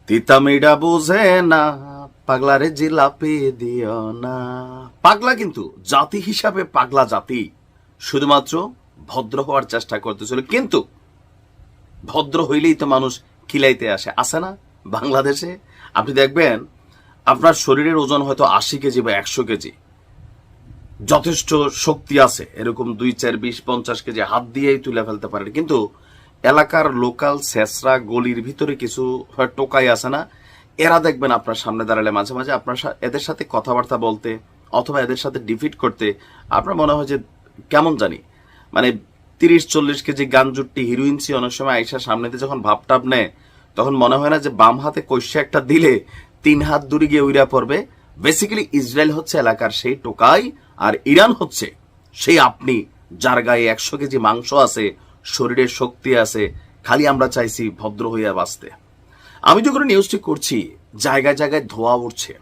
তিতামিডা বুঝে না, পাগলারে জিলাপি দিও না। পাগলা কিন্তু জাতি হিসাবে পাগলা জাতি, শুধুমাত্র ভদ্র হওয়ার চেষ্টা করতেছিল, কিন্তু ভদ্র হইলেই তো মানুষ খিলাইতে আসে না বাংলাদেশে। আপনি দেখবেন আপনার শরীরের ওজন হয়তো 80 কেজি বা 100 কেজি, যথেষ্ট শক্তি আছে, এরকম 2, 4, 20, 50 কেজি হাত দিয়েই তুলে ফেলতে পারেন, কিন্তু এলাকার লোকাল শেষরা গলির ভিতরে কিছু টোকাই আছে না, এরা দেখবেন আপনার সামনে দাঁড়ালে মাঝে মাঝে আপনার এদের সাথে কথাবার্তা বলতে অথবা এদের সাথে ডিফিট করতে আপনার মনে হয় যে কেমন জানি, মানে 30-40 কেজি গাঞ্জুট্টি হিরোইনসি অনেক সময় আইসা সামনেতে যখন ভাবটাপ নেয়, তখন মনে হয় না যে বাম হাতে কষে একটা দিলে 3 হাত দূরে গিয়ে উইরা পড়বে। বেসিক্যালি ইসরায়েল হচ্ছে এলাকার সেই টোকাই, আর ইরান হচ্ছে সেই আপনি, যার গায়ে 100 কেজি মাংস আছে, শরীরের শক্তি আছে, খালি আমরা চাইছি ভদ্র হইয়া বাঁচতে। আমি যখন নিউজটি করছি, জায়গায় জায়গায় ধোয়া উঠছে।